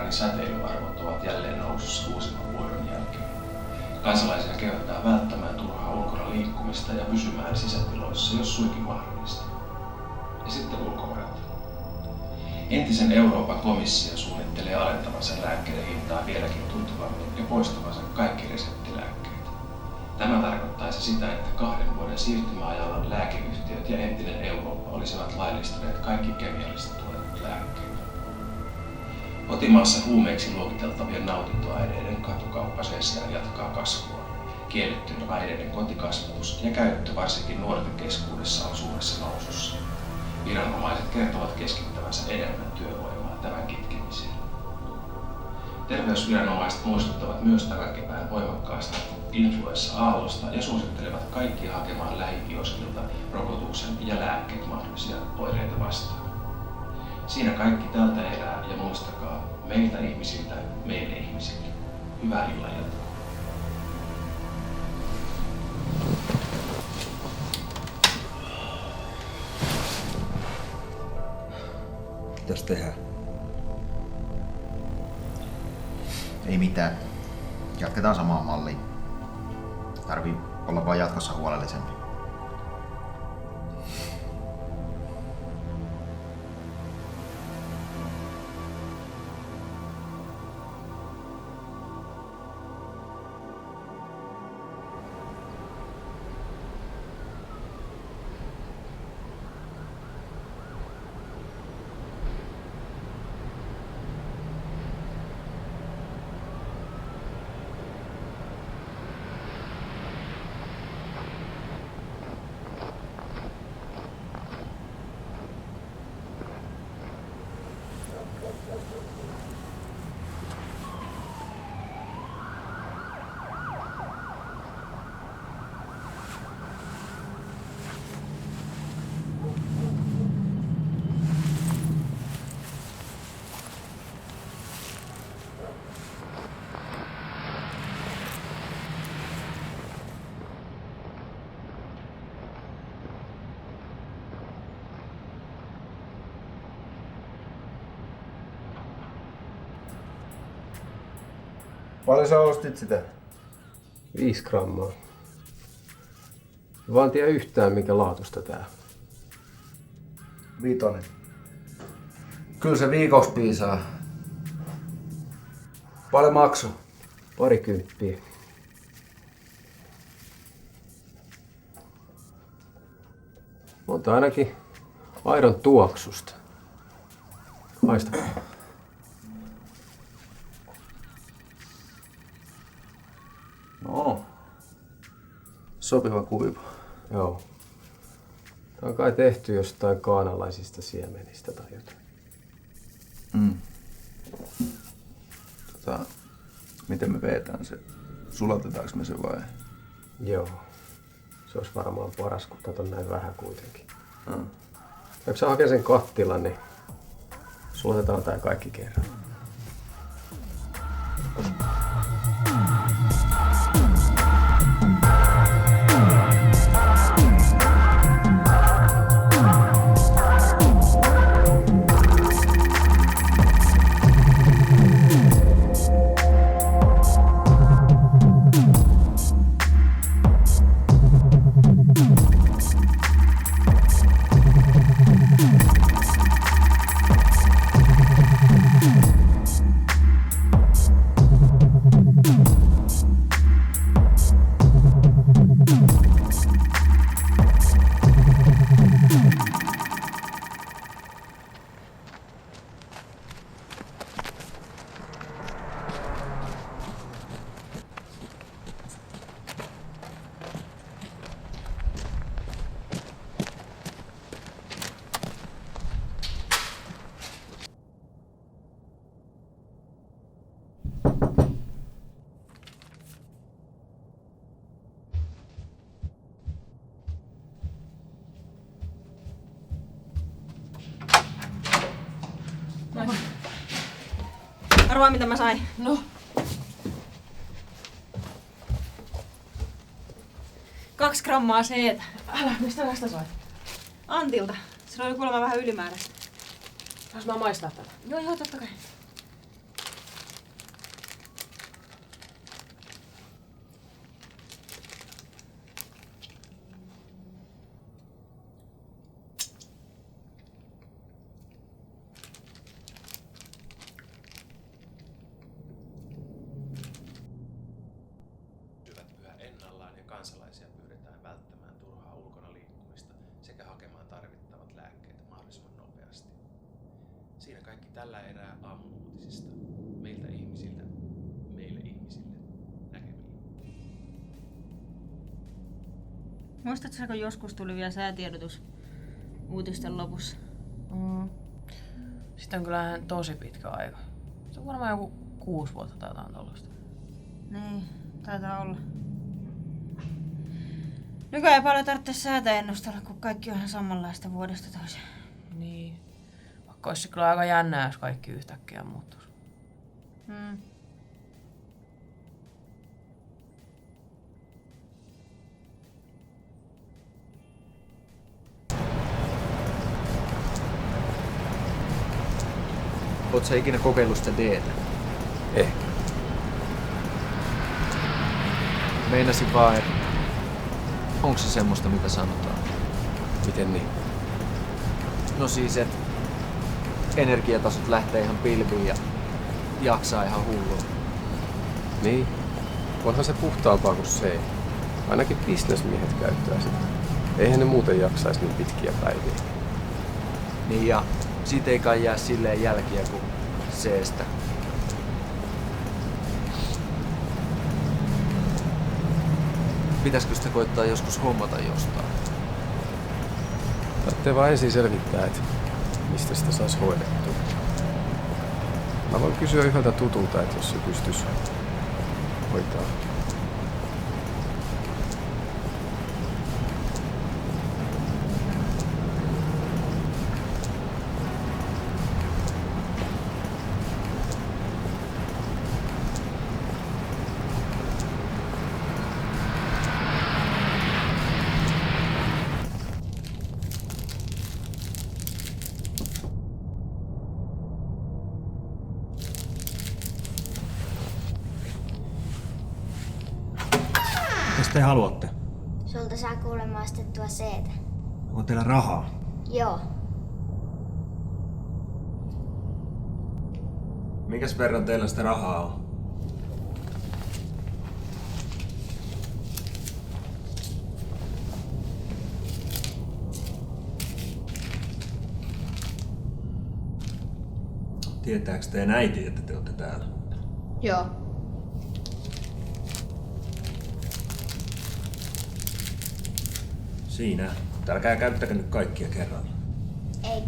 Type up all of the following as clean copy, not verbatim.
Iranin säteilyarvot ovat jälleen nousussa uusimman vuodon jälkeen. Kansalaisia kehotetaan välttämään turhaa ulkona liikkumista ja pysymään sisätiloissa, jos suinkin mahdollista. Ja sitten ulkomailta. Entisen Euroopan komissio suunnittelee alentavansa lääkkeiden hintaa vieläkin tuntuvammin ja poistavansa kaikki reseptilääkkeet. Tämä tarkoittaisi sitä, että 2 vuoden siirtymäajalla lääkeyhtiöt ja entinen Eurooppa olisivat laillistaneet kaikki kemiallisesti tuotetut lääkkeet. Kotimaassa huumeiksi luokiteltavien nautintoaineiden katukauppa sen sijaan jatkaa kasvua. Kiellettyjen aineiden kotikasvatus ja käyttö varsinkin nuorten keskuudessa on suuressa nousussa. Viranomaiset kertovat keskittävänsä enemmän työvoimaa tämän kitkemiseen. Terveysviranomaiset muistuttavat myös tämän kevään voimakkaasta influenssa-aallosta ja suosittelevat kaikkia hakemaan lähikioskilta rokotuksen ja lääkkeet mahdollisia oireita vastaan. Siinä kaikki tältä erää ja muistakaa, meiltä ihmisiltä, meille ihmisille. Hyvää illanjatkoa. Mitäs tehdään? Ei mitään. Jatketaan samaan malliin. Tarvii olla vain jatkossa huolellisempi. Paljon sä ostit sitä? 5 grammaa. Vaan tiedä yhtään mikä laatusta tää. 5. Kyllä se viikoksi piisaa. Paljon maksu? 20. Monta ainakin aidon tuoksusta. Haista. No. Sopiva kuiva. Joo. Tämä on kai tehty jostain kaanalaisista siemenistä tai jotain. Miten me vetään se? Sulatetaanko me se vai? Joo. Se olisi varmaan paras, kun tätä on näin vähän kuitenkin. Jos sä hakee sen kattilan, niin sulatetaan tää kaikki kerran. Arvaa mitä mä sain. No. 2 grammaa seetä. Älä, mistä näistä sait? Antilta. Sillä oli kuulemma vähän ylimääräistä. Saas mä maistaa tätä? Joo, totta kai. Tällä erää aamun uutisista. Meiltä ihmisiltä, meille ihmisille, näkemiin. Muistatko, kun joskus tuli vielä säätiedotus uutisten lopussa? Sitten on kyllä tosi pitkä aika. Se on varmaan joku 6 vuotta tai jotain tollaista. Niin, taitaa olla. Nykyään ei paljon tarvitse säätä ennustella, kun kaikki on ihan samanlaista vuodesta toiseen. Niin. Vaikka olisi se kyllä aika jännää, jos kaikki yhtäkkiä muuttuisi. Oot sä ikinä kokeillut sitä D:tä? Ehkä. Meinasin vaan, että onko se semmoista, mitä sanotaan? Miten niin? No siis, että energiatasot lähtee ihan pilviin ja jaksaa ihan hullua. Niin. Onhan se puhtaampaa kuin se. Ainakin bisnesmiehet käyttää sitä. Eihän ne muuten jaksaisi niin pitkiä päiviä. Niin ja siitä ei kai jää silleen jälkiä kuin C:stä. Pitäisikö sitä koittaa joskus hommata jostain? Tarvitsee vaan ensin selvittää, että mistä sitä saisi hoidettua. Mä voin kysyä yhdeltä tutulta, että jos se pystyisi hoitaa. Mitä te haluatte? Sulta saa kuulemma ostettua C:tä. Onko teillä rahaa? Joo. Minkäs verran teillä sitä rahaa on? Tietääks teidän äiti, että te olette täällä? Joo. Siinä. Älkää käyttäkö nyt kaikkia kerralla. Ei.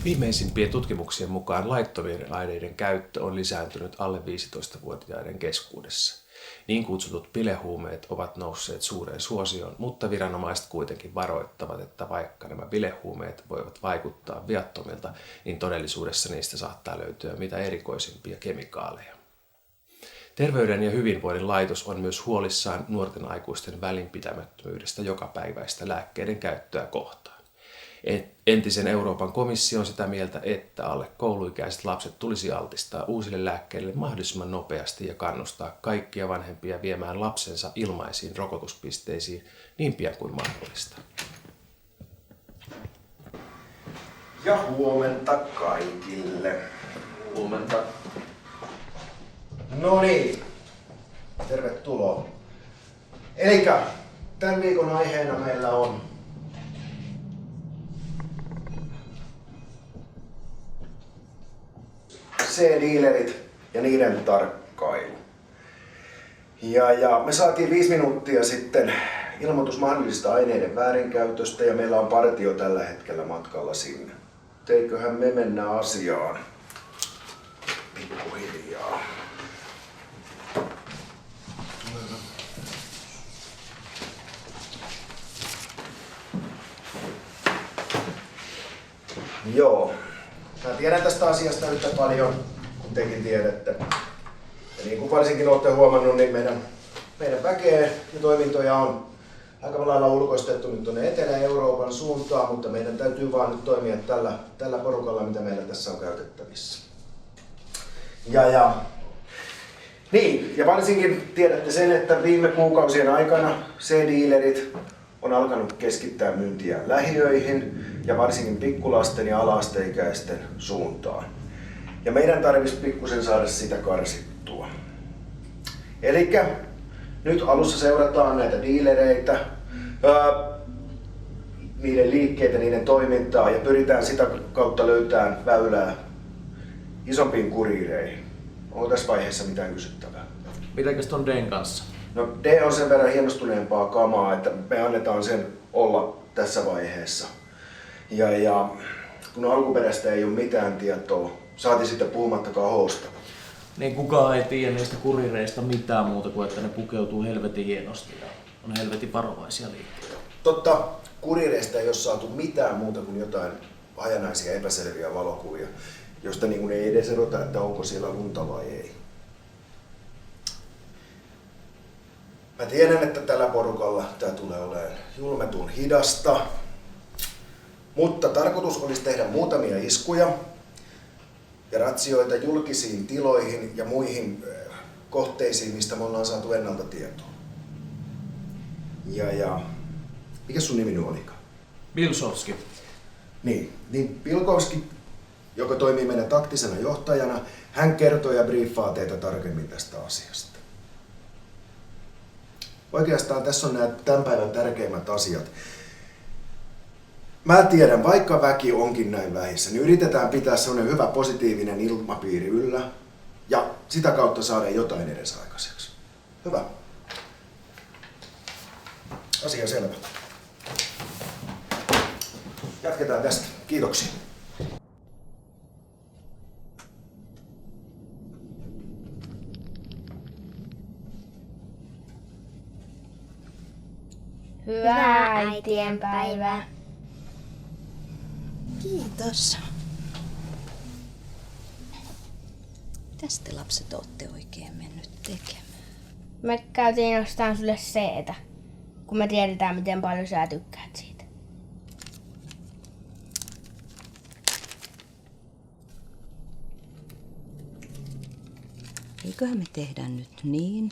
Viimeisimpien tutkimuksien mukaan laittomien aineiden käyttö on lisääntynyt alle 15-vuotiaiden keskuudessa. Niin kutsutut bilehuumeet ovat nousseet suureen suosioon, mutta viranomaiset kuitenkin varoittavat, että vaikka nämä bilehuumeet voivat vaikuttaa viattomilta, niin todellisuudessa niistä saattaa löytyä mitä erikoisimpia kemikaaleja. Terveyden ja hyvinvoinnin laitos on myös huolissaan nuorten aikuisten välinpitämättömyydestä jokapäiväistä lääkkeiden käyttöä kohtaan. Entisen Euroopan komissio on sitä mieltä, että alle kouluikäiset lapset tulisi altistaa uusille lääkkeille mahdollisimman nopeasti ja kannustaa kaikkia vanhempia viemään lapsensa ilmaisiin rokotuspisteisiin niin pian kuin mahdollista. Ja huomenta kaikille. Huomenta. No niin, tervetuloa. Elikkä tämän viikon aiheena meillä on C-dealerit ja niiden tarkkailu. Ja me saatiin 5 minuuttia sitten ilmoitus mahdollisista aineiden väärinkäytöstä ja meillä on partio tällä hetkellä matkalla sinne. Eiköhän me mennä asiaan pikkuhiljaa. Joo. Mä tiedän tästä asiasta yhtä paljon, kun tekin tiedätte. Ja niin kuin varsinkin olette huomannut, niin meidän väkeä ja toimintoja on aika lailla ulkoistettu nyt tuonne Etelä-Euroopan suuntaan, mutta meidän täytyy vaan nyt toimia tällä porukalla, mitä meillä tässä on käytettävissä. Ja varsinkin tiedätte sen, että viime kuukausien aikana C-dealerit on alkanut keskittää myyntiä lähiöihin ja varsinkin pikkulasten ja ala-asteikäisten suuntaan. Ja meidän tarvitsisi pikkusen saada sitä karsittua. Elikkä nyt alussa seurataan näitä dealereitä. niiden liikkeitä, niiden toimintaa ja pyritään sitä kautta löytämään väylää isompiin kuriireihin. Onko tässä vaiheessa mitään kysyttävää? Mitäkäs ton D:n kanssa? No D on sen verran hienostuneempaa kamaa, että me annetaan sen olla tässä vaiheessa. Ja kun alkuperäistä ei ole mitään tietoa, saati sitten puhumattakaan H:sta. Niin kukaan ei tiedä niistä kurireista mitään muuta kuin, että ne pukeutuu helvetin hienosti ja on helvetin varovaisia liikkeitä. Totta, kuriireista ei ole saatu mitään muuta kuin jotain hajanaisia epäselviä valokuvia, josta niin ei edes erota, että onko siellä lunta vai ei. Mä tiedän, että tällä porukalla tää tulee olemaan julmetun hidasta, mutta tarkoitus olisi tehdä muutamia iskuja ja ratsioita julkisiin tiloihin ja muihin kohteisiin, mistä me ollaan saatu ennalta tietoa. Ja mikä sun nimi nyt olikaan? Bilsovski. Niin Pilkowski, joka toimii meidän taktisena johtajana, hän kertoo ja briefaa teitä tarkemmin tästä asiasta. Oikeastaan tässä on nämä tämän päivän tärkeimmät asiat. Mä tiedän, vaikka väki onkin näin vähissä, niin yritetään pitää sellainen hyvä positiivinen ilmapiiri yllä ja sitä kautta saada jotain edes aikaiseksi. Hyvä. Asia selvä. Jatketaan tästä. Kiitoksia. Hyvää äitienpäivää. Kiitos. Mitäs te lapset ootte oikein mennyt tekemään? Me käytiin ostamaan sulle C:tä, kun me tiedetään miten paljon sä tykkäät siitä. Eiköhän me tehdä nyt niin,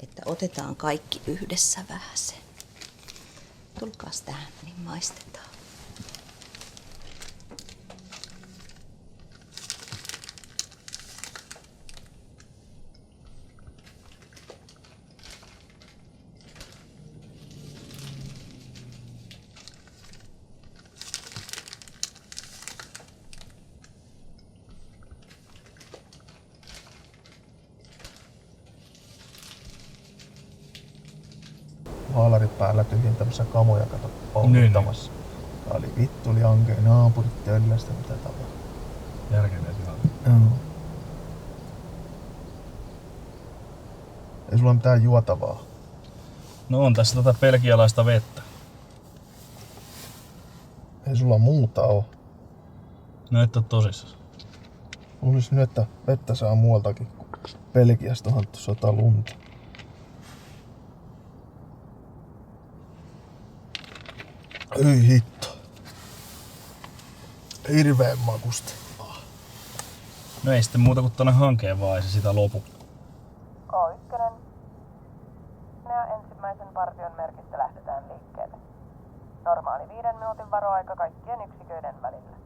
että otetaan kaikki yhdessä vähäsen. Tulkaas tähän, niin maistetaan. Haalarit päällä tyhjentämässä kamoja kato pauhuttamassa. Tää oli vittuli ankeen naapurit töllästä mitä tapahtui. Järkevää tilanne. Joo. Ei sulla mitään juotavaa? No on tässä tätä belgialaista vettä. Ei sulla muuta oo. No et oo tosissaan. Luulis nyt, että vettä saa muualtakin, kun Belgiasta on sota lunta. Ei hitto. Hirveen makusta. No ei sitten muuta kuin tonne hankeen vaan, ei se sitä lopu. K1. Ja ensimmäisen partion merkistä lähdetään liikkeelle. Normaali 5 minuutin varoaika kaikkien yksiköiden välillä.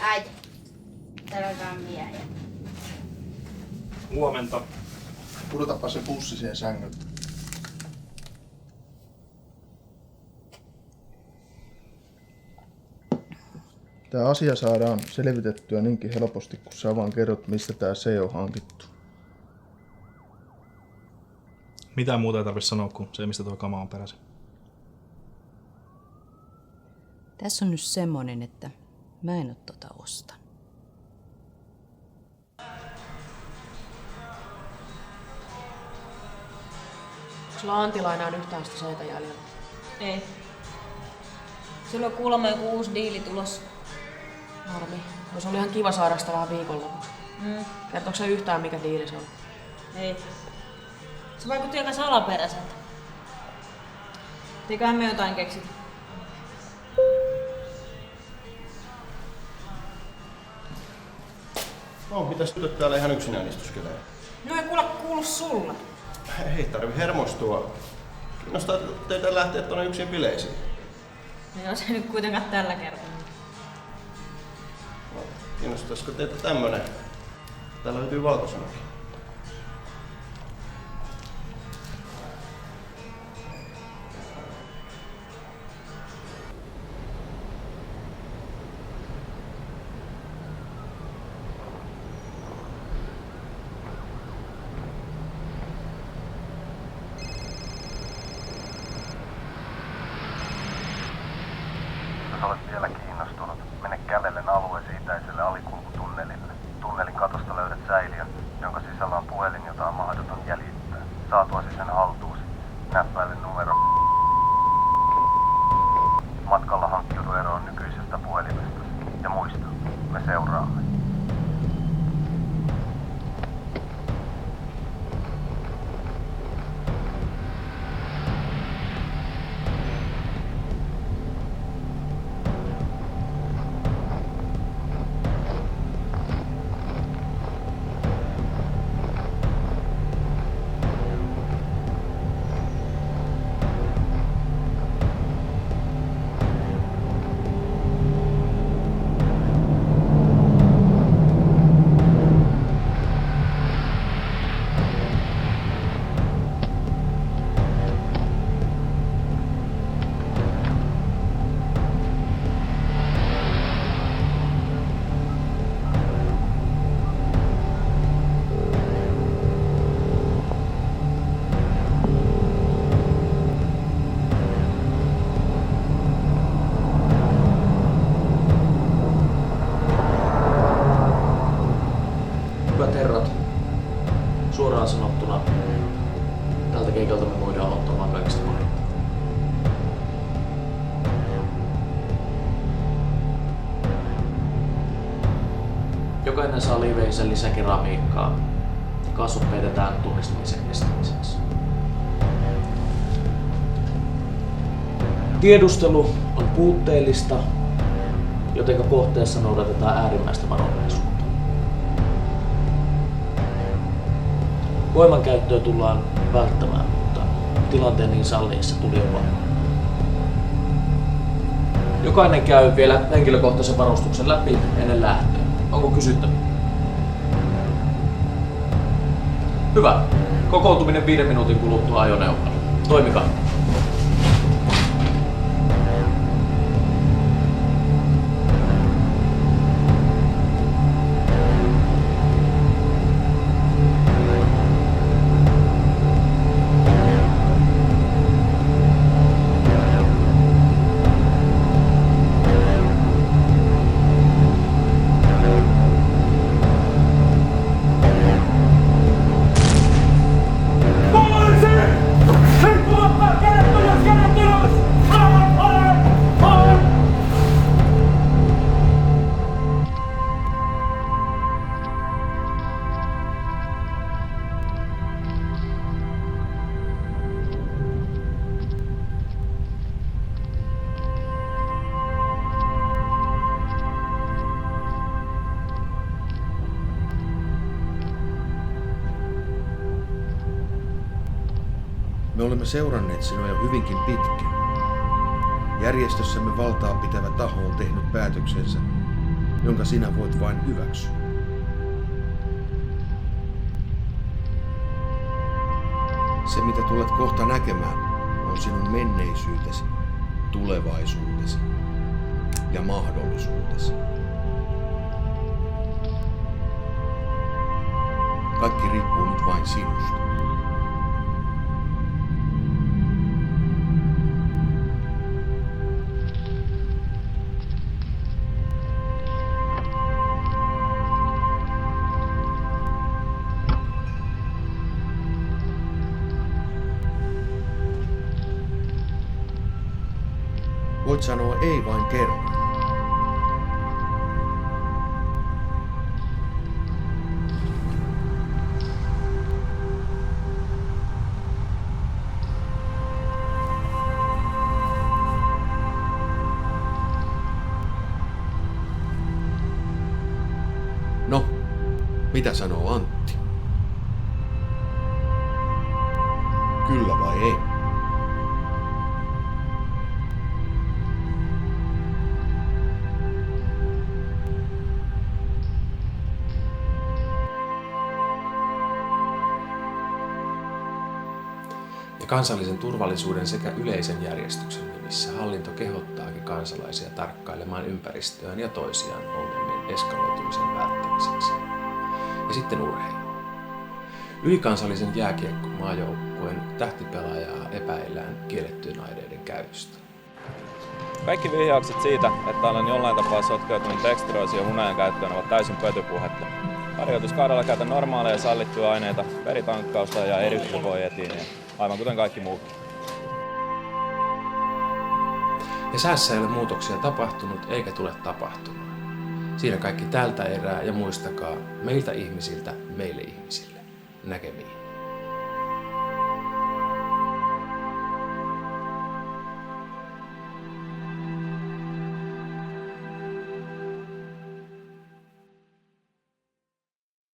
Äiti, täällä miehiä. Huomenta. Pudotapa se pussi siihen sängyltä. Tää asia saadaan selvitettyä niinkin helposti, kun sä vaan kerrot, mistä tää C on hankittu. Mitään muuta ei tarvitse sanoa kuin se, mistä tuo kama on peräisin. Tässä on nyt semmonen, että mä en oo tota ostanut. Sulla Antilla enää yhtään sitä seitä jäljellä. Ei. Sulla on kuulemma joku uusi diili tulossa. Harmi. Se oli ihan kiva saada sitä vähän viikonlopuksi. Kertooko se yhtään mikä diili se on? Ei. Se vaikutti aika salaperäiseltä. Eiköhän me jotain keksitä. Mitäs tytöt täällä ihan yksinään istuskelee? No ei kuulu sulle. Ei tarvi hermostua. Kiinnostaa teitä lähteä tuonne yksin bileisiin. No se nyt kuitenkaan tällä kertaa. No, kiinnostaisiko teitä tämmönen? Täällä löytyy valkosanokin. Jos olet vielä kiinnostunut, mene kävellen alueesi itäiselle alikulkutunnelille. Tunnelin katosta löydät säiliön, jonka sisällä on puhelin, jota on mahdoton jäljittää. Saatuasi sen haltuusi, näppäile numero. Matkalla hankkiudu eroon nykyisestä puhelimestasi. Ja muista, me seuraamme. Hyvät herrat, suoraan sanottuna, tältä keikalta me voidaan ottaa vaan kaikista pahinta. Jokainen saa liiveisen lisäkeramiikkaa. Kasvot peitetään tunnistamisen estämiseksi. Tiedustelu on puutteellista, joten kohteessa noudatetaan äärimmäistä varovaisuutta. Voimankäyttöä tullaan välttämään, mutta tilanteen niin salliessa tuli jo vaan. Jokainen käy vielä henkilökohtaisen varustuksen läpi ennen lähtöä. Onko kysyttävää? Hyvä. Kokoontuminen 5 minuutin kuluttua ajoneuvolla. Toimikaa. Me olemme seuranneet sinua jo hyvinkin pitkään. Järjestössämme valtaa pitävä taho on tehnyt päätöksensä, jonka sinä voit vain hyväksyä. Se, mitä tulet kohta näkemään, on sinun menneisyytesi, tulevaisuutesi ja mahdollisuutesi. Kaikki riippuu nyt vain sinusta. Voit sanoa ei vain kerran. No, mitä sanoo Antti? Kyllä vai ei? Ja kansallisen turvallisuuden sekä yleisen järjestyksen nimissä hallinto kehottaakin kansalaisia tarkkailemaan ympäristöään ja toisiaan ongelmien eskaloitumisen välttämiseksi. Ja sitten urheilu. Ylikansallisen jääkiekkomaajoukkueen tähtipelaajaa epäillään kiellettyjen aineiden käytöstä. Kaikki vihjaukset siitä, että olen jollain tapaa sotkeutunut dextroosiin ja hunajan käyttöön, ovat täysin pötypuhetta. Harjoituskaudella käytän normaaleja sallittuja aineita, veritankkausta ja erythropoietiiniä, aivan kuten kaikki muutkin. Ja säässä ei ole muutoksia tapahtunut eikä tule tapahtumaan. Siinä kaikki tältä erää ja muistakaa, meiltä ihmisiltä meille ihmisille. Näkemiin.